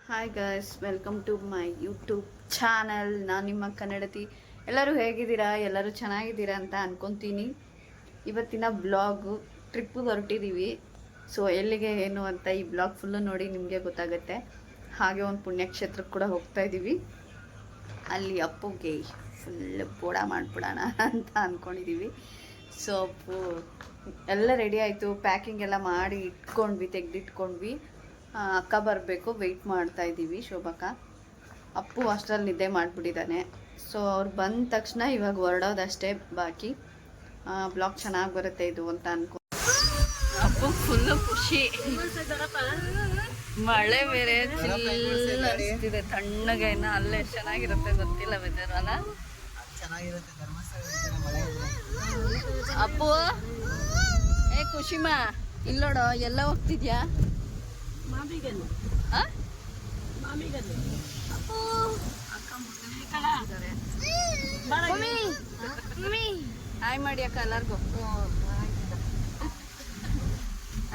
Hi guys, welcome to my YouTube channel. ನಾನು ನಿಮ್ಮ ಕನ್ನಡತಿ. ಎಲ್ಲರೂ ಹೇಗಿದ್ದೀರಾ? ಎಲ್ಲರೂ ಚೆನ್ನಾಗಿದ್ದೀರಾ ಅಂತ ಅನ್ಕೊತೀನಿ. ಇವತ್ತಿನ ಬ್ಲಾಗು ಟ್ರಿಪ್ಪಿಗೆ ಹೊರಟಿದ್ದೀವಿ. ಸೊ ಎಲ್ಲಿಗೆ ಏನು ಅಂತ ಈ ಬ್ಲಾಗ್ ಫುಲ್ಲು ನೋಡಿ ನಿಮಗೆ ಗೊತ್ತಾಗುತ್ತೆ. ಹಾಗೆ ಒಂದು ಪುಣ್ಯಕ್ಷೇತ್ರಕ್ಕೆ ಕೂಡ ಹೋಗ್ತಾ ಇದ್ದೀವಿ. ಅಲ್ಲಿ ಅಪ್ಪುಗೆ ಫುಲ್ ಬೋಡ ಮಾಡಿಬಿಡೋಣ ಅಂತ ಅಂದ್ಕೊಂಡಿದ್ದೀವಿ. ಸೊ ಅಪ್ಪು ಎಲ್ಲ ರೆಡಿ ಆಯಿತು, ಪ್ಯಾಕಿಂಗ್ ಎಲ್ಲ ಮಾಡಿ ತೆಗೆದಿಟ್ಕೊಂಡ್ವಿ. ಅಕ್ಕ ಬರಬೇಕು, ವೆಯ್ಟ್ ಮಾಡ್ತಾ ಇದ್ದೀವಿ. ಶೋಭಕ್ಕ ಅಪ್ಪು ಅಷ್ಟರಲ್ಲಿ ನಿದ್ದೆ ಮಾಡಿಬಿಟ್ಟಿದ್ದಾನೆ. ಸೊ ಅವ್ರು ಬಂದ ತಕ್ಷಣ ಇವಾಗ ಹೊರಡೋದಷ್ಟೇ ಬಾಕಿ. ಬ್ಲಾಗ್ ಚೆನ್ನಾಗಿ ಬರುತ್ತೆ ಇದು ಅಂತ ಅನ್ಕೊ. ಅಪ್ಪು ಫುಲ್ಲು ಖುಷಿ. ಮಳೆ ಬೇರೆ ಚಿಲ್ಲಿದೆ, ತಣ್ಣಗೆ. ಇನ್ನು ಅಲ್ಲೇ ಚೆನ್ನಾಗಿರುತ್ತೆ, ಗೊತ್ತಿಲ್ಲ ವೆದರ್ ಅಲ್ಲ. ಅಪ್ಪು ಖುಷಿಮಾ ಇಲ್ಲೋಡ ಎಲ್ಲ ಹೋಗ್ತಿದ್ಯಾ? ಹಾಯ್ ಮಾಡಿ ಅಕ್ಕ ಎಲ್ಲರಿಗೂ.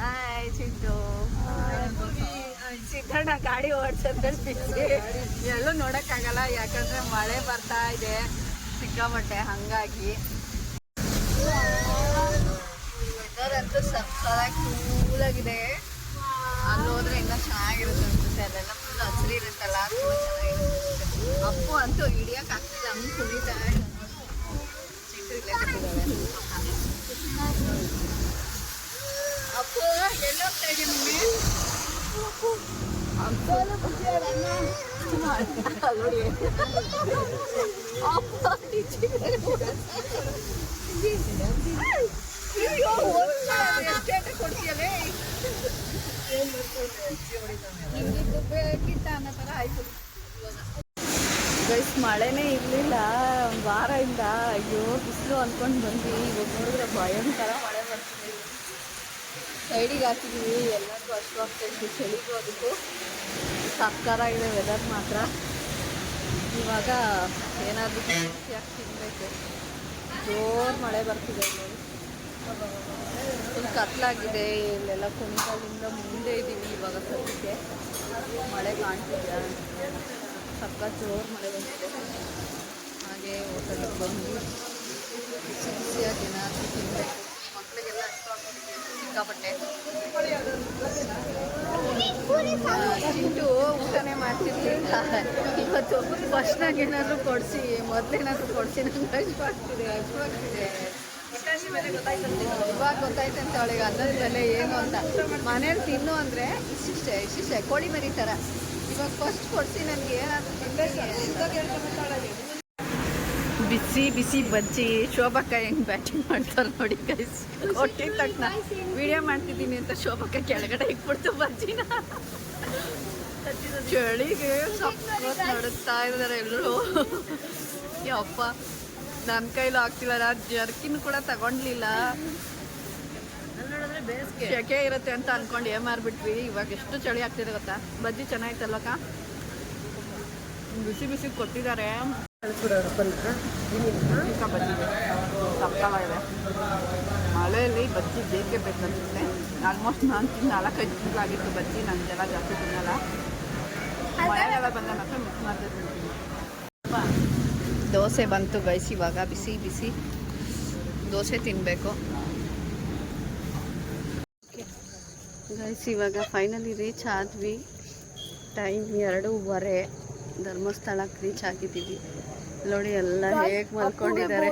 ಹಾಯ್ ಚಿಂಟು. ಸಿದ್ದಣ್ಣ ಗಾಡಿ ಓಡಿಸೋದ್ರಲ್ಲಿ ಎಲ್ಲೂ ನೋಡೋಕ್ಕಾಗಲ್ಲ, ಯಾಕಂದ್ರೆ ಮಳೆ ಬರ್ತಾ ಇದೆ ಸಿಕ್ಕಾಪಟ್ಟೆ. ಹಾಗಾಗಿ ವೆದರ್ ಅಂತೂ ಸಕ್ಕತ್ತಾಗಿ ಕೂಲಾಗಿದೆ. ಅಲ್ಲಿ ಹೋದ್ರೆ ಇನ್ನೂ ಚೆನ್ನಾಗಿರುತ್ತೆ ಅನ್ಸುತ್ತೆ. ಅಲ್ಲೆಲ್ಲ ಫುಲ್ ಹಸಿರು ಇರುತ್ತಲ್ಲ, ತುಂಬ ಚೆನ್ನಾಗಿರುತ್ತೆ. ಅಪ್ಪು ಅಂತೂ ಹಿಡಿಯಕ್ಕೆ ಆಗ್ತಿಲ್ಲ, ಹಂಗೆ ಕುಡಿತಾ ಚಿಂಟು ಇಲ್ಲೇ ಕಟ್ಟಿದ್ದಾವೆ. ಅಪ್ಪು ಎಲ್ಲಿ ಹೋಗ್ತಾ ಇದ್ದೀನಿ ನೋಡಿ. ಕೊಡ್ತೀಯಲ್ಲೇ ಬೇಕಿತ್ತ ಅನ್ನೋ ಥರ ಆಯ್ತು. ಗೈಸ್ ಮಳೆನೇ ಇರಲಿಲ್ಲ ಒಂದು ವಾರದಿಂದ. ಅಯ್ಯೋ ಬಿಸಿಲು ಅಂದ್ಕೊಂಡು ಬಂದ್ವಿ. ಇವಾಗ ನೋಡಿದ್ರೆ ಭಯಂಕರ ಮಳೆ ಬರ್ತಿದೆ. ಸೈಡಿಗೆ ಹಾಕಿದ್ವಿ, ಎಲ್ಲರಿಗೂ ಅಷ್ಟು ಆಗ್ತಾಯಿತ್ತು. ಚಳಿಗೂ ಅದಕ್ಕೂ ಸಕ್ಕತ್ತಾಗಿದೆ ವೆದರ್ ಮಾತ್ರ. ಇವಾಗ ಏನಾದರೂ ಖುಷಿಯಾಗಿ ತಿನ್ನಬೇಕು. ಜೋರು ಮಳೆ ಬರ್ತಿದೆ ನೋಡಿ. ಫುಲ್ ಕತ್ಲಾಗಿದೆ. ಇಲ್ಲೆಲ್ಲ ಕುಣಿಗಳಿಂದ ಮುಂದೆ ಇದ್ದೀವಿ ಇವಾಗ ಸದ್ಯಕ್ಕೆ. ಮಳೆ ಕಾಣ್ತಿದ್ಯಾ? ಸಕ್ಕ ಜೋರು ಮಳೆ ಬಂದಿದೆ. ಹಾಗೆ ಹೋಟೆಲ್ಗೆ ಬಂದು ಬಿಸಿಯಾಗಿ ಏನಾದರೂ ತಿನ್ನಬೇಕು. ಮಕ್ಕಳಿಗೆಲ್ಲ ಅಷ್ಟು ಆಗ್ತಿದೆ ಸಿಕ್ಕಾಪಟ್ಟೆ. ಚಿಂಟು ಊಟನೇ ಮಾಡ್ತಿರ್ಲಿಲ್ಲ. ಇವತ್ತು ಫಸ್ಟ್ನಾಗ ಏನಾದರೂ ಕೊಡಿಸಿ, ಮೊದಲೇನಾದರೂ ಕೊಡಿಸಿ ನಂಗೆ ಹಚ್ವಾಗ್ತಿದೆ. ಇವಾಗ ಗೊತ್ತಾಯ್ತಂತೆ ಅವಳಿಗೆ ಅನ್ನದ ಬೆಲೆ ಏನು ಅಂತ. ಮನೇಲಿ ತಿನ್ನು ಅಂದರೆ ಇಷ್ಟಿಷ್ಟೇ ಕೋಳಿ ಮರಿ ಥರ. ಇವಾಗ ಫಸ್ಟ್ ಕೊಡಿಸಿ ನನಗೆ ಏನಾದರೂ ಬಿಸಿ ಬಿಸಿ ಬಜ್ಜಿ. ಶೋಭಕ್ಕ ಹೆಂಗೆ ಬ್ಯಾಟಿಂಗ್ ಮಾಡ್ತಾರೆ ನೋಡಿ ಗೈಸ್. ಕೊಟ್ಟಿದ ತಕ್ಷಣ ವಿಡಿಯೋ ಮಾಡ್ತಿದ್ದೀನಿ ಅಂತ ಶೋಭಕ್ಕ ಕೆಳಗಡೆ ಇಟ್ಬಿಡ್ತು ಬಜ್ಜಿನ. ಚಳಿಗೆ ಸಖತ್ ನಡುತ್ತಾ ಇದ್ದಾರೆ ಎಲ್ಲರೂ. ಯಪ್ಪ ನನ್ನ ಕೈಲೂ ಆಗ್ತಿಲ್ಲ. ನಾನು ಜರ್ಕಿನ್ ಕೂಡ ತಗೊಂಡ್ಲಿಲ್ಲ, ಶೆಕೆ ಇರುತ್ತೆ ಅಂತ ಅನ್ಕೊಂಡು ಮಾರ್ಬಿಟ್ವಿ. ಇವಾಗ ಎಷ್ಟು ಚಳಿ ಆಗ್ತಿದೆ ಗೊತ್ತಾ. ಬಜ್ಜಿ ಚೆನ್ನಾಗಿತ್ತಲ್ವಕ್ಕ? ಬಿಸಿ ಬಿಸಿ ಕೊಟ್ಟಿದ್ದಾರೆ. ಬಜ್ಜಿ ಸಕ್ಕತ್ತಾಗಿದೆ. ಮಳೆಯಲ್ಲಿ ಬಜ್ಜಿ ಬೇಕೇ ಬೇಕನ್ಸುತ್ತೆ. ಆಲ್ಮೋಸ್ಟ್ ನಾನು 4-5 ತಿಂಗಳಾಗಿತ್ತು ಬಜ್ಜಿ. ನನಗೆಲ್ಲ ಜಾಸ್ತಿ ತಿನ್ನಲ್ಲ. ಮಳೆಗೆಲ್ಲ ಬಂದ ಮಾತ್ರ ಮಿಕ್ಸ್ ಮಾಡ್ತಾ ತಿಂತೀನಿ. ದೋಸೆ ಬಂತು ಗೈಸ್. ಇವಾಗ ಬಿಸಿ ಬಿಸಿ ದೋಸೆ ತಿನ್ನಬೇಕು ಗೈಸ್. ಇವಾಗ ಫೈನಲಿ ರೀಚ್ ಆದ್ವಿ. ಟೈಮ್ 2:15. ಧರ್ಮಸ್ಥಳಕ್ಕೆ ರೀಚ್ ಆಗಿದ್ದೀವಿ. ನೋಡಿ ಎಲ್ಲ ಹೇಗೆ ಮಲ್ಕೊಂಡಿದ್ದಾರೆ.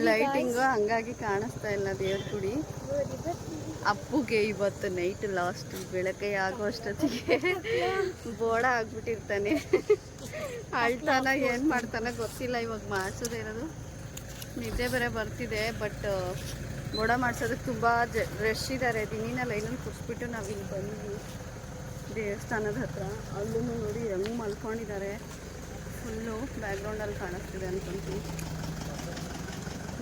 ಲೈಟಿಂಗು ಹಂಗಾಗಿ ಕಾಣಿಸ್ತಾ ಇಲ್ಲ ದೇವ್ರ ಗುಡಿ. ಅಪ್ಪುಗೆ ಇವತ್ತು ನೈಟ್ ಲಾಸ್ಟ್. ಬೆಳಗ್ಗೆ ಆಗೋ ಅಷ್ಟೊತ್ತಿಗೆ ಬೋಡ ಆಗ್ಬಿಟ್ಟಿರ್ತಾನೆ. ಅಳ್ತಾನ ಏನು ಮಾಡ್ತಾನೆ ಗೊತ್ತಿಲ್ಲ. ಇವಾಗ ಮಾಡಿಸೋದೇನದು ನಿದ್ದೆ ಬೇರೆ ಬರ್ತಿದೆ. ಬಟ್ ಬೋಡ ಮಾಡಿಸೋದಕ್ಕೆ ತುಂಬ ರಶ್ ಇದ್ದಾರೆ. ದಿನಿನ ಲೈನಲ್ಲಿ ಕುಡಿಸ್ಬಿಟ್ಟು ನಾವು ಇಲ್ಲಿ ಬಂದ್ವಿ ದೇವಸ್ಥಾನದ ಹತ್ರ. ಅಲ್ಲೂ ನೋಡಿ ಹೆಂಗೆ ಮಲ್ಕೊಂಡಿದ್ದಾರೆ. ಫುಲ್ಲು ಬ್ಯಾಕ್ಗ್ರೌಂಡಲ್ಲಿ ಕಾಣಿಸ್ತಿದೆ ಅನ್ಕೊಂತೀನಿ.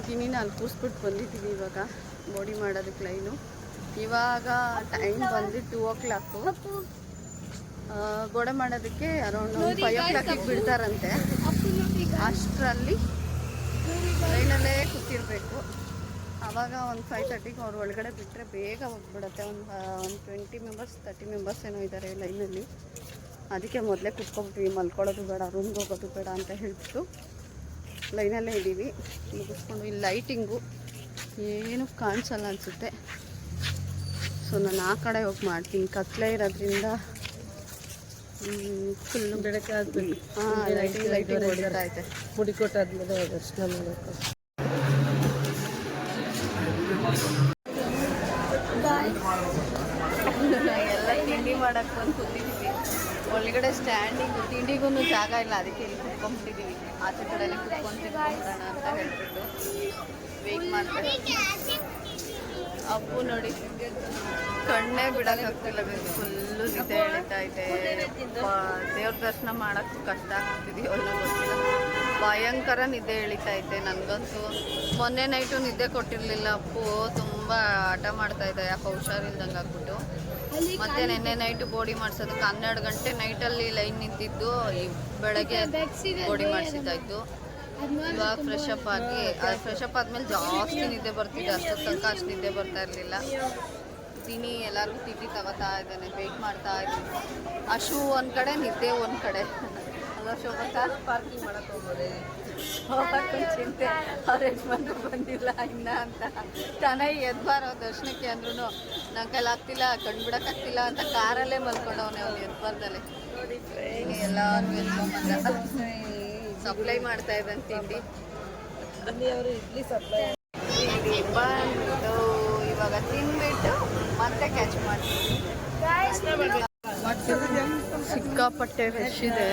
ದಿನಿನ ಅಲ್ಲಿ ಕೂರಿಸ್ಬಿಟ್ಟು ಬಂದಿದ್ದೀವಿ ಇವಾಗ ಬೋಡಿ ಮಾಡೋದಕ್ಕೆ ಲೈನು. ಇವಾಗ ಟೈಮ್ ಬಂದು 2 o'clock. ಗೋಡೆ ಮಾಡೋದಕ್ಕೆ ಅರೌಂಡ್ 5 o'clock ಬಿಡ್ತಾರಂತೆ. ಅಷ್ಟರಲ್ಲಿ ಲೈನಲ್ಲೇ ಕೂತಿರ್ಬೇಕು. ಆವಾಗ ಒಂದು 5:30ಗೆ ಅವ್ರು ಒಳಗಡೆ ಬಿಟ್ಟರೆ ಬೇಗ ಹೋಗ್ಬಿಡುತ್ತೆ. ಒಂದು 20 ಮೆಂಬರ್ಸ್ 30 ಮೆಂಬರ್ಸ್ ಏನೋ ಇದ್ದಾರೆ ಲೈನಲ್ಲಿ. ಅದಕ್ಕೆ ಮೊದಲೇ ಕುತ್ಕೊಬಿಟ್ವಿ, ಮಲ್ಕೊಳ್ಳೋದು ಬೇಡ, ರೂಮ್ಗೆ ಹೋಗೋದು ಬೇಡ ಅಂತ ಹೇಳ್ಬಿಟ್ಟು ಲೈನಲ್ಲೇ ಇದ್ದೀವಿ. ಮುಗಿಸ್ಕೊಂಡು ಇಲ್ಲಿ ಲೈಟಿಂಗು ಏನು ಕಾಣಿಸಲ್ಲ ಅನಿಸುತ್ತೆ. ಸೊ ನಾನು ಆ ಕಡೆ ಹೋಗಿ ಮಾಡ್ತೀನಿ, ಕತ್ಲೆ ಇರೋದ್ರಿಂದ ಫುಲ್ಲು ಬೆಳಗ್ಗೆ ಆದ್ಮೇಲೆ ಲೈಟಿಂಗ್ ಹೊಡಿತಾ ಐತೆ. ಮುಡಿ ಕೊಟ್ಟಾದ್ಮೇಲೆ ದರ್ಶನ ಮಾಡೋಕೆ ಎಲ್ಲ ತಿಂಡಿ ಮಾಡೋಕ್ಕೆ ಬಂದು ಕೂತಿದ್ದೀವಿ. ಒಳಗಡೆ ಸ್ಟ್ಯಾಂಡಿಂಗು ತಿಂಡಿಗೂ ಜಾಗ ಇಲ್ಲ, ಅದಕ್ಕೆ ಇಲ್ಲಿ ಕುತ್ಕೊಂಡ್ಬಿಟ್ಟಿದ್ದೀವಿ. ಆಚೆ ಕಡೆಯಲ್ಲಿ ಕುತ್ಕೊಂಡು ತಿನ್ಕೊಂಡ್ಬಿಡೋಣ ಅಂತ ಹೇಳ್ಬಿಟ್ಟು ವೆಯ್ಟ್ ಮಾಡ್ತಾರೆ. ಅಪ್ಪು ನೋಡಿ ಕಣ್ಣೇ ಬಿಡೋಕ್ಕಾಗ್ತಿಲ್ಲ, ಫುಲ್ಲು ನಿದ್ದೆ ಎಳಿತಾ ಇದೆ. ದೇವ್ರ ದರ್ಶನ ಮಾಡೋಕ್ಕೂ ಕಷ್ಟ ಆಗ್ತಿದೆಯೋ ಏನೋ ಗೊತ್ತಿಲ್ಲ, ಭಯಂಕರ ನಿದ್ದೆ ಎಳಿತಾ ಇದೆ. ನನಗಂತೂ ಮೊನ್ನೆ ನೈಟು ನಿದ್ದೆ ಕೊಟ್ಟಿರಲಿಲ್ಲ. ಅಪ್ಪು ತುಂಬ ಆಟ ಮಾಡ್ತಾ ಇದ್ದ, ಯಾಕೆ ಹುಷಾರಿಲ್ದಂಗೆ ಆಗ್ಬಿಟ್ಟು. ಮತ್ತೆ ನಿನ್ನೆ ನೈಟು ಬೋಡಿ ಮಾಡಿಸೋದಕ್ಕೆ 12 ಗಂಟೆ ನೈಟಲ್ಲಿ ಲೈನ್ ನಿಂತಿದ್ದು, ಈ ಬೆಳಗ್ಗೆ ಬೋಡಿ ಮಾಡಿಸಿದ್ದಾಯ್ತು. ಇವಾಗ ಫ್ರೆಶ್ ಅಪ್ ಆಗಿ, ಫ್ರೆಶ್ ಅಪ್ ಆದಮೇಲೆ ಜಾಸ್ತಿ ನಿದ್ದೆ ಬರ್ತಿದೆ. ಅಷ್ಟೊತ್ತು ತನಕ ಅಷ್ಟು ನಿದ್ದೆ ಬರ್ತಾ ಇರಲಿಲ್ಲ. ತಿನಿ ಎಲ್ಲರಿಗೂ ತಿಂಡಿ ತಗೋತಾ ಇದ್ದಾನೆ, ವೆಯ್ಟ್ ಮಾಡ್ತಾ ಇದ್ದೀನಿ. ಅಶು ಒಂದು ಕಡೆ, ನಿದ್ದೆ ಒಂದು ಕಡೆ. ಅಲ್ಲ ಶೋಭಾ, ಪಾರ್ಕಿಂಗ್ ಮಾಡಕ್ಕೆ ಹೋಗೋರೆ ಹೋಗಕ್ಕೆ ಚಿಂತೆ, ಅವ್ರ ಯಜಮಾನ್ರು ಬಂದಿಲ್ಲ ಇನ್ನ ಅಂತ. ತಾನೇ ಎದ್ಬಾರೋ ದರ್ಶನಕ್ಕೆ ಅಂದ್ರೂ ನನ್ನ ಕೈಲಾಗ್ತಿಲ್ಲ, ಕಣ್ಬಿಡೋಕ್ಕಾಗ್ತಿಲ್ಲ ಅಂತ ಕಾರಲ್ಲೇ ಮಲ್ಕೊಂಡವನೇ ಅವ್ನು ಎದ್ಬಾರ್ದಲ್ಲೇ. ಎಲ್ಲರೂ ಎದ್ಕೊಂಡ್ಬಂದ ಸಪ್ಲೈ ಮಾಡ್ತಾ ಇದ್ದಾನೆ ತಿಂಡಿ. ಅವರು ಇಡ್ಲಿ ಸಪ್ಲೈ ತಿಂಡಿ ಬಂದು ಇವಾಗ ತಿಂದ್ಬಿಟ್ಟು ಮತ್ತೆ ಕ್ಯಾಚ್ ಮಾಡ್ತೀವಿ. ಸಿಕ್ಕಾಪಟ್ಟೆ ರಶ್ ಇದೆ,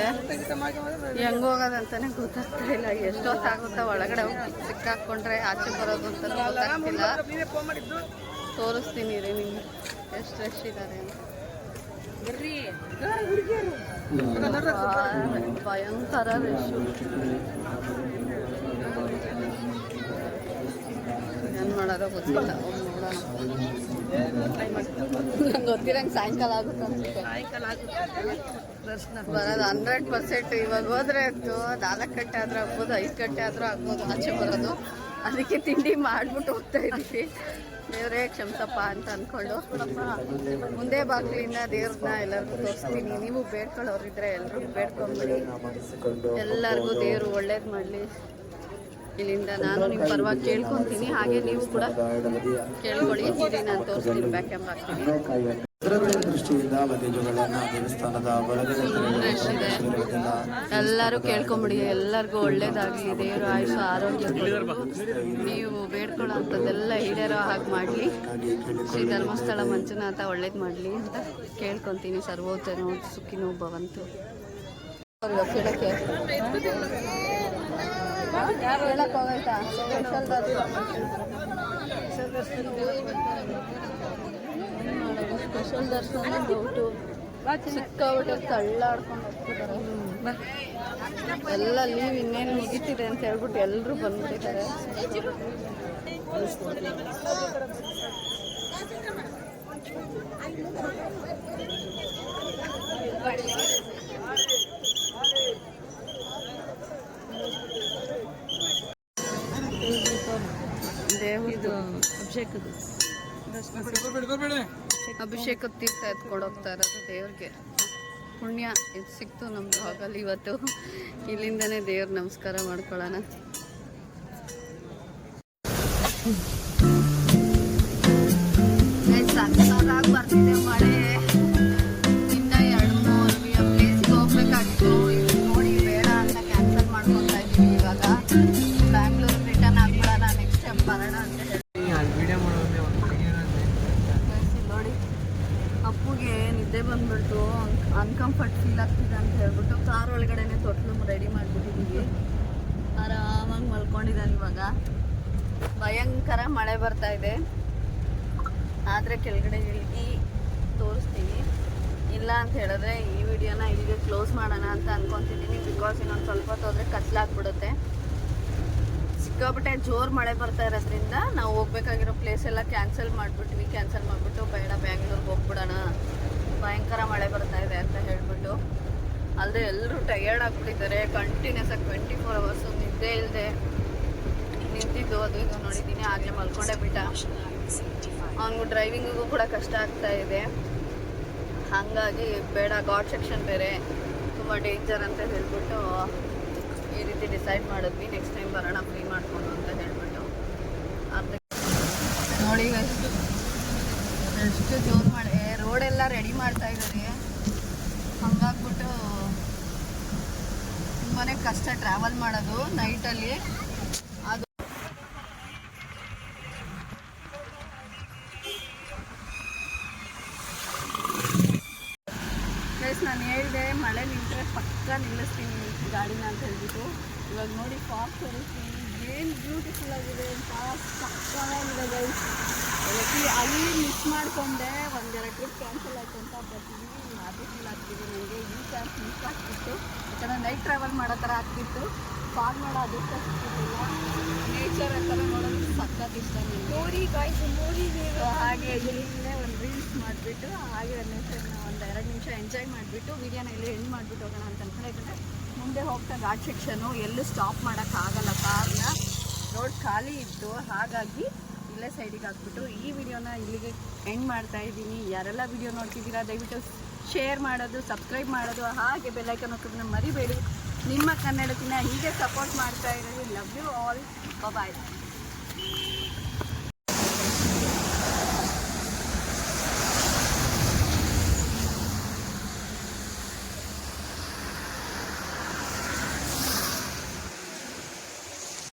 ಹೆಂಗೆ ಹೋಗೋದಂತಾನೆ ಗೊತ್ತಾಗ್ತಾ ಇಲ್ಲ. ಎಷ್ಟೊತ್ತಾಗುತ್ತಾ ಒಳಗಡೆ ಹೋಗಿ ಸಿಕ್ಕಾಕೊಂಡ್ರೆ ಆಚೆ ಬರೋದು ಅಂತ ಗೊತ್ತಾಗ್ತಿಲ್ಲ. ತೋರಿಸ್ತೀನಿ ರೀ ನಿಮ್ಗೆ ಎಷ್ಟು ರಶ್ ಇದ್ದಾರೆ ಅಂತ. ಭಯಂಕರ ರಶ್. ಏನು ಮಾಡೋದೋ ಗೊತ್ತಿಲ್ಲ, ನೋಡೋಣ. ನಂಗೆ ಗೊತ್ತಿರಂಗೆ ಸಾಯಂಕಾಲ ಆಗುತ್ತೆ ಅನ್ಸುತ್ತೆ. ಬರೋದು 100%. ಇವಾಗ ಹೋದ್ರೆ ಅಂತೂ 4 ಗಂಟೆ ಆದರೂ ಆಗ್ಬೋದು, 5 ಗಂಟೆ ಆದರೂ ಆಗ್ಬೋದು ಆಚೆ ಬರೋದು. ಅದಕ್ಕೆ ತಿಂಡಿ ಮಾಡಿಬಿಟ್ಟು ಹೋಗ್ತಾ ಇದ್ದೀವಿ. ದೇವರೇ ಕ್ಷಮಿಸಪ್ಪ ಅಂತ ಅಂದ್ಕೊಂಡು ಮುಂದೆ ಬಾಗಿಲಿಂದ ದೇವ್ರನ್ನ ಎಲ್ಲರಿಗೂ ತೋರಿಸ್ತೀನಿ. ನೀವು ಬೇಡ್ಕೊಳ್ಳೋರಿದ್ರೆ ಎಲ್ಲರೂ ಬೇಡ್ಕೊಂಬಿಡಿ, ಎಲ್ಲರಿಗೂ ದೇವರು ಒಳ್ಳೇದು ಮಾಡಲಿ. ಇಲ್ಲಿಂದ ನಾನು ನಿಮ್ಮ ಪರವಾಗಿ ಕೇಳ್ಕೊತೀನಿ, ಹಾಗೆ ನೀವು ಕೂಡ ಕೇಳ್ಕೊಳ್ಳಿ. ಇರಿ, ನಾನು ತೋರಿಸ್ತೀನಿ, ಬ್ಯಾಕ್ ಕ್ಯಾಮ್ರಾ ಹಾಕ್ತೀನಿ. ಎಲ್ಲರೂ ಕೇಳ್ಕೊಂಬಿಡಿ, ಎಲ್ಲರಿಗೂ ಒಳ್ಳೇದಾಗಲಿ, ದೇವರು ಆಯುಷು ಆರೋಗ್ಯ ಕೊಡೋದು. ನೀವು ಬೇಡ್ಕೊಳ್ಳೋ ಅಂಥದ್ದೆಲ್ಲ ಈಡೇರೋ ಹಾಗೆ ಮಾಡಲಿ. ಶ್ರೀ ಧರ್ಮಸ್ಥಳ ಮಂಜುನಾಥ ಒಳ್ಳೇದು ಮಾಡಲಿ ಅಂತ ಕೇಳ್ಕೊತೀನಿ. ಸರ್ವೋತ್ತಮ ಸುಖಿನೋ ಭವಂತು. ಕೇಳಕ್ಕೆ ಹೇಳಕ್ ಹೋಗೈತಾ ಸ್ಪೆಷಲ್ ದರ್ಶನ ಡೌಟು. ಸಿಕ್ಕಾಬಿಟ್ಟೆ ತಳ್ಳಾಡ್ಕೊಂಡು ಹೋಗ್ತಿದ್ದಾರೆ. ಎಲ್ಲ ಲೀವ್ ಇನ್ನೇನು ಮುಗಿತಿದೆ ಅಂತ ಹೇಳ್ಬಿಟ್ಟು ಎಲ್ಲರೂ ಬಂದ್ಬಿಟ್ಟಿದ್ದಾರೆ. ಇದು ಅಭಿಷೇಕದ ತೀರ್ಥ ಎತ್ಕೊಡೋಗ್ತಾ ಇರೋದು ದೇವ್ರಿಗೆ. ಪುಣ್ಯ ಇದು ಸಿಕ್ತು ನಮ್ಗೆ ಆಗಲ್ಲ ಇವತ್ತು. ಇಲ್ಲಿಂದನೇ ದೇವ್ರ ನಮಸ್ಕಾರ ಮಾಡ್ಕೊಳ್ಳೋಣ. ಸಣ್ಣದಾಗಿ ಬರ್ತಿದೆ ಮಳೆ. ಇನ್ನ 2-3 ಪ್ಲೇಸ್ಗೆ ಹೋಗ್ಬೇಕಾಗಿತ್ತು. ನೋಡಿ ಬೇಡ ಅಂತ ಕ್ಯಾನ್ಸಲ್ ಮಾಡ್ಕೊತಾ ಇದ್ದೀವಿ. ಇವಾಗ ಬ್ಯಾಂಗ್ಳೂರ್ ರಿಟರ್ನ್ ಆಗ್ಬಿಡೋಣ, ನೆಕ್ಸ್ಟ್ ಟೈಮ್ ಬರೋಣ ಅಂತ ಹೇಳಿ. ನೋಡಿ ಅಪ್ಪುಗೆ ನಿದ್ದೆ ಬಂದ್ಬಿಟ್ಟು ಅನ್ಕಂಫರ್ಟ್ ಫೀಲ್ ಆಗ್ತಿದೆ ಅಂತ ಹೇಳ್ಬಿಟ್ಟು ಕಾರ್ ಒಳಗಡೆನೆ ತೊಟ್ಲು ರೆಡಿ ಮಾಡಿಬಿಟ್ಟಿದ್ದೀವಿ. ಆರಾಮಾಗಿ ಮಲ್ಕೊಂಡಿದ್ದಾನೆ. ಇವಾಗ ಭಯಂಕರ ಮಳೆ ಬರ್ತಾ ಇದೆ. ಆದರೆ ಕೆಳಗಡೆ ಇಳಿದು ತೋರಿಸ್ತೀನಿ. ಇಲ್ಲ ಅಂತ ಹೇಳಿದ್ರೆ ಈ ವಿಡಿಯೋನ ಇಲ್ಲಿಗೆ ಕ್ಲೋಸ್ ಮಾಡೋಣ ಅಂತ ಅಂದ್ಕೊತಿದ್ದೀನಿ. ಬಿಕಾಸ್ ಇನ್ನೊಂದು ಸ್ವಲ್ಪ ಹೊತ್ತು ಹೋದರೆ ಕತ್ಲಾಗ್ಬಿಡುತ್ತೆ. ಸಿಕ್ಕಾಪಟ್ಟೆ ಜೋರು ಮಳೆ ಬರ್ತಾ ಇರೋದ್ರಿಂದ ನಾವು ಹೋಗ್ಬೇಕಾಗಿರೋ ಪ್ಲೇಸ್ ಎಲ್ಲ ಕ್ಯಾನ್ಸಲ್ ಮಾಡಿಬಿಟ್ವಿ. ಕ್ಯಾನ್ಸಲ್ ಮಾಡಿಬಿಟ್ಟು ಬೇಡ ಬ್ಯಾಂಗ್ಳೂರ್ಗೆ ಹೋಗ್ಬಿಡೋಣ, ಭಯಂಕರ ಮಳೆ ಬರ್ತಾ ಇದೆ ಅಂತ ಹೇಳ್ಬಿಟ್ಟು. ಆದರೆ ಎಲ್ಲರೂ ಟಯರ್ಡ್ ಆಗಿಬಿಟ್ಟಿದ್ದಾರೆ. ಕಂಟಿನ್ಯೂಸ್ ಆಗಿ 24 hours ನಿದ್ದೆ ಇಲ್ಲದೆ ನಿಂತಿದ್ದು. ಅದು ಈಗ ನೋಡಿದ್ದೀನಿ, ಆಗಲೇ ಮಲ್ಕೊಂಡೇ ಬಿಟ್ಟ. ಅವನಿಗೂ ಡ್ರೈವಿಂಗಿಗೂ ಕೂಡ ಕಷ್ಟ ಆಗ್ತಾ ಇದೆ. ಹಾಗಾಗಿ ಬೇಡ, ಘಾಟ್ ಸೆಕ್ಷನ್ ಬೇರೆ, ತುಂಬ ಡೇಂಜರ್ ಅಂತ ಹೇಳ್ಬಿಟ್ಟು ಈ ರೀತಿ ಡಿಸೈಡ್ ಮಾಡಿದ್ವಿ. ನೆಕ್ಸ್ಟ್ ಟೈಮ್ ಬರೋಣ ಫ್ರೀ ಮಾಡಿಕೊಂಡು ಅಂತ ಹೇಳ್ಬಿಟ್ಟು. ಅರ್ಧ ನೋಡಿ ಎಷ್ಟು ಜೋರು ಮಳೆ, ರೋಡೆಲ್ಲ ರೆಡಿ ಮಾಡ್ತಾ ಇದ್ದಾರೆ. ಹಂಗಾಗ್ಬಿಟ್ಟು ತುಂಬಾ ಕಷ್ಟ ಟ್ರಾವೆಲ್ ಮಾಡೋದು ನೈಟಲ್ಲಿ. ಅದು ಪ್ಲಸ್ ನಾನು ಹೇಳಿದೆ ಮಳೆ ನಿಂತರೆ ಪಕ್ಕ ನಿಲ್ಲಿಸ್ತೀನಿ ಗಾಡಿನ ಅಂತ ಹೇಳ್ಬಿಟ್ಟು. ಇವಾಗ ನೋಡಿ ಫಾಗ್ ತೋರಿಸ್ತೀನಿ, ಏನು ಬ್ಯೂಟಿಫುಲ್ ಆಗಿದೆ ಅಂತ, ಸಕ್ಕತ್ತಾಗಿದೆ ಗೈಸ್. ಅದಕ್ಕೆ ಅಲ್ಲಿ ಮಿಸ್ ಮಾಡಿಕೊಂಡೆ, ಒಂದೆರಡು ಟ್ರಿಪ್ ಕ್ಯಾನ್ಸಲ್ ಆಯಿತು ಅಂತ ಬರ್ತೀವಿ. ಅದು ಫೀಲ್ ಆಗ್ತಿದೆ ನನಗೆ. ಈ ಚಾನ್ಸ್ ಮಿಸ್ ಆಗ್ತಿತ್ತು, ಯಾಕಂದರೆ ನೈಟ್ ಟ್ರಾವೆಲ್ ಮಾಡೋ ಥರ ಆಗ್ತಿತ್ತು. ಫಾಗ್ ಮಾಡೋ ಅದೃಷ್ಟ ಸಿಗ್ತಿರಲಿಲ್ಲ. ನೇಚರ್ ಆ ಥರ ನೋಡೋದು ಸಖತ್ ಇಷ್ಟ ನನಗೆ. ನೋಡಿ ಗಾಯ್ಸ್, ನೋಡಿ ಹಾಗೆ ಇಲ್ಲೇ ಒಂದು ರೀಲ್ಸ್ ಮಾಡಿಬಿಟ್ಟು ಹಾಗೆ ನೇಚರ್ನ ಒಂದು 2 ನಿಮಿಷ ಎಂಜಾಯ್ ಮಾಡಿಬಿಟ್ಟು ವಿಡಿಯೋನ ಇಲ್ಲಿ ಎಂಡ್ ಮಾಡಿಬಿಟ್ಟು ಹೋಗೋಣ ಅಂತ ಅನ್ಕೊಂಡೆ. ಯಾಕಂದರೆ ಮುಂದೆ ಹೋಗ್ತಾ ಘಾಟ್ ಸೆಕ್ಷನು ಎಲ್ಲೂ ಸ್ಟಾಪ್ ಮಾಡೋಕ್ಕಾಗಲ್ಲ ಕಾರ್ನ, ರೋಡ್ ಖಾಲಿ ಇತ್ತು. ಹಾಗಾಗಿ ಇಲ್ಲೇ ಸೈಡಿಗೆ ಹಾಕ್ಬಿಟ್ಟು ಈ ವಿಡಿಯೋನ ಇಲ್ಲಿಗೆ ಎಂಡ್ ಮಾಡ್ತಾ ಇದ್ದೀನಿ. ಯಾರೆಲ್ಲ ವಿಡಿಯೋ ನೋಡ್ತಿದ್ದೀರಾ ದಯವಿಟ್ಟು ಶೇರ್ ಮಾಡೋದು, ಸಬ್ಸ್ಕ್ರೈಬ್ ಮಾಡೋದು, ಹಾಗೆ ಬೆಲ್ಲೈಕನ್ ಒತ್ತೋದನ್ನ ಮರಿಬೇಡಿ. ನಿಮ್ಮ ಕನ್ನಡತಿನ ಹೀಗೆ ಸಪೋರ್ಟ್ ಮಾಡ್ತಾ ಇರೋದು. Love you all. ಬಾಯ್.